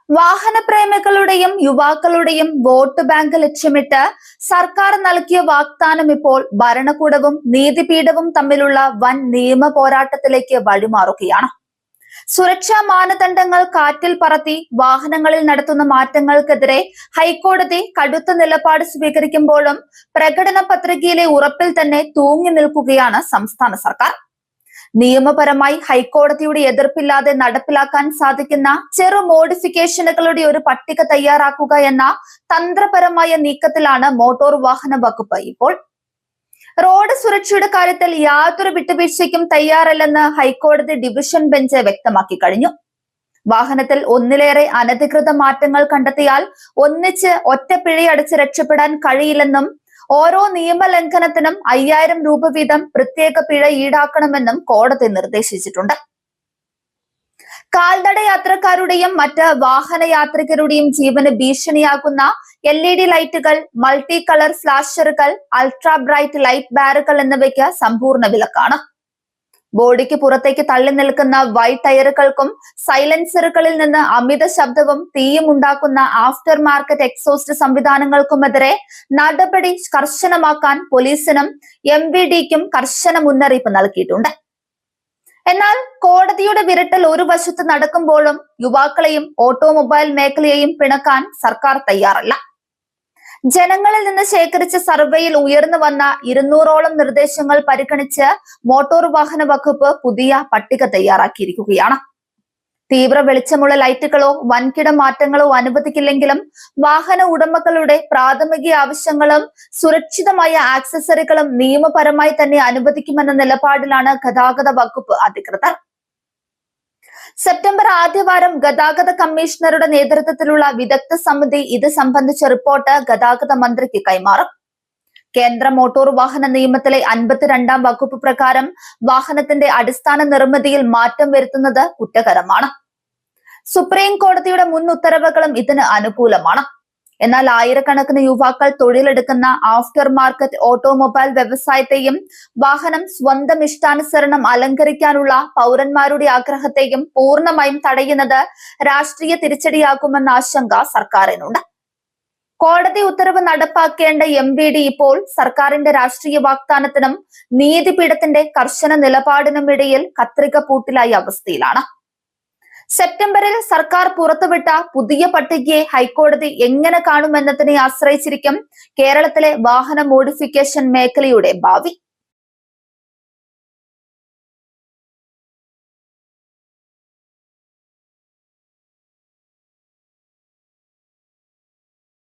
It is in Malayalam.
വാഹനപ്രേമികളുടെയും യുവാക്കളുടെയും വോട്ട് ബാങ്ക് ലക്ഷ്യമിട്ട് സർക്കാർ നൽകിയ വാഗ്ദാനം ഇപ്പോൾ ഭരണകൂടവും നീതിപീഠവും തമ്മിലുള്ള വൻ നിയമ പോരാട്ടത്തിലേക്ക് വഴിമാറുകയാണ്. സുരക്ഷാ മാനദണ്ഡങ്ങൾ കാറ്റിൽ പറത്തി വാഹനങ്ങളിൽ നടത്തുന്ന മാറ്റങ്ങൾക്കെതിരെ ഹൈക്കോടതി കടുത്ത നിലപാട് സ്വീകരിക്കുമ്പോഴും പ്രകടന പത്രികയിലെ ഉറപ്പിൽ തന്നെ തൂങ്ങി നിൽക്കുകയാണ് സംസ്ഥാന സർക്കാർ. നിയമപരമായി ഹൈക്കോടതിയുടെ എതിർപ്പില്ലാതെ നടപ്പിലാക്കാൻ സാധിക്കുന്ന ചെറു മോഡിഫിക്കേഷനുകളുടെ ഒരു പട്ടിക തയ്യാറാക്കുക എന്ന തന്ത്രപരമായ നീക്കത്തിലാണ് മോട്ടോർ വാഹന വകുപ്പ് ഇപ്പോൾ. റോഡ് സുരക്ഷയുടെ കാര്യത്തിൽ യാതൊരു വിട്ടുവീഴ്ചയ്ക്കും തയ്യാറല്ലെന്ന് ഹൈക്കോടതി ഡിവിഷൻ ബെഞ്ച് വ്യക്തമാക്കി കഴിഞ്ഞു. വാഹനത്തിൽ ഒന്നിലേറെ അനധികൃത മാറ്റങ്ങൾ കണ്ടെത്തിയാൽ ഒന്നിച്ച് ഒറ്റ പിഴയടച്ച് രക്ഷപ്പെടാൻ കഴിയില്ലെന്നും ഓരോ നിയമലംഘനത്തിനും 5000 രൂപ വീതം പ്രത്യേക പിഴ ഈടാക്കണമെന്നും കോടതി നിർദ്ദേശിച്ചിട്ടുണ്ട്. കാൽനട യാത്രക്കാരുടെയും മറ്റ് വാഹന യാത്രികരുടെയും ജീവന് ഭീഷണിയാകുന്ന LED ലൈറ്റുകൾ, മൾട്ടി കളർ ഫ്ലാഷറുകൾ, അൾട്രാ ബ്രൈറ്റ് ലൈറ്റ് ബാറുകൾ എന്നിവയ്ക്ക് സമ്പൂർണ്ണ വിലക്കാണ്. ബോഡിക്ക് പുറത്തേക്ക് തള്ളി നിൽക്കുന്ന വൈറ്റ് ടയറുകൾക്കും സൈലൻസറുകളിൽ നിന്ന് അമിത ശബ്ദവും തീയും ഉണ്ടാക്കുന്ന ആഫ്റ്റർ മാർക്കറ്റ് എക്സോസ്റ്റ് സംവിധാനങ്ങൾക്കുമെതിരെ നടപടി കർശനമാക്കാൻ പോലീസിനും MVDക്കും കർശന മുന്നറിയിപ്പ് നൽകിയിട്ടുണ്ട്. എന്നാൽ കോടതിയുടെ വിരട്ടൽ ഒരു വശത്ത് നടക്കുമ്പോഴും യുവാക്കളെയും ഓട്ടോമൊബൈൽ മേഖലയെയും പിണക്കാൻ സർക്കാർ തയ്യാറല്ല. ജനങ്ങളിൽ നിന്ന് ശേഖരിച്ച സർവേയിൽ ഉയർന്നു വന്ന 200ഓളം നിർദ്ദേശങ്ങൾ പരിഗണിച്ച് മോട്ടോർ വാഹന വകുപ്പ് പുതിയ പട്ടിക തയ്യാറാക്കിയിരിക്കുകയാണ്. തീവ്ര വെളിച്ചമുള്ള ലൈറ്റുകളോ വൻകിട മാറ്റങ്ങളോ അനുവദിക്കില്ലെങ്കിലും വാഹന ഉടമകളുടെ പ്രാഥമിക ആവശ്യങ്ങളും സുരക്ഷിതമായ ആക്സസറികളും നിയമപരമായി തന്നെ അനുവദിക്കുമെന്ന നിലപാടിലാണ് ഗതാഗത വകുപ്പ് അധികൃതർ. സെപ്റ്റംബർ ആദ്യവാരം ഗതാഗത കമ്മീഷണറുടെ നേതൃത്വത്തിലുള്ള വിദഗ്ധ സമിതി ഇത് സംബന്ധിച്ച റിപ്പോർട്ട് ഗതാഗത മന്ത്രിക്ക് കൈമാറും. കേന്ദ്ര മോട്ടോർ വാഹന നിയമത്തിലെ 52ാം വകുപ്പ് പ്രകാരം വാഹനത്തിന്റെ അടിസ്ഥാന നിർമ്മിതിയിൽ മാറ്റം വരുത്തുന്നത് കുറ്റകരമാണ്. സുപ്രീം കോടതിയുടെ മുൻ ഉത്തരവുകളും ഇതിന് അനുകൂലമാണ്. എന്നാൽ ആയിരക്കണക്കിന് യുവാക്കൾ തൊഴിലെടുക്കുന്ന ആഫ്റ്റർ മാർക്കറ്റ് ഓട്ടോമൊബൈൽ വ്യവസായത്തെയും വാഹനം സ്വന്തം ഇഷ്ടാനുസരണം അലങ്കരിക്കാനുള്ള പൗരന്മാരുടെ ആഗ്രഹത്തെയും പൂർണ്ണമായും തടയുന്നത് രാഷ്ട്രീയ തിരിച്ചടിയാകുമെന്ന ആശങ്ക സർക്കാരിനുണ്ട്. കോടതി ഉത്തരവ് നടപ്പാക്കേണ്ട MVD ഇപ്പോൾ സർക്കാരിന്റെ രാഷ്ട്രീയ വാഗ്ദാനത്തിനും നീതിപീഠത്തിന്റെ കർശന നിലപാടിനും ഇടയിൽ കത്രിക പൂട്ടിലായ അവസ്ഥയിലാണ്. സെപ്റ്റംബറിൽ സർക്കാർ പുറത്തുവിട്ട പുതിയ പട്ടികയെ ഹൈക്കോടതി എങ്ങനെ കാണുമെന്നതിനെ ആശ്രയിച്ചിരിക്കും കേരളത്തിലെ വാഹന മോഡിഫിക്കേഷൻ മേഖലയുടെ ഭാവി.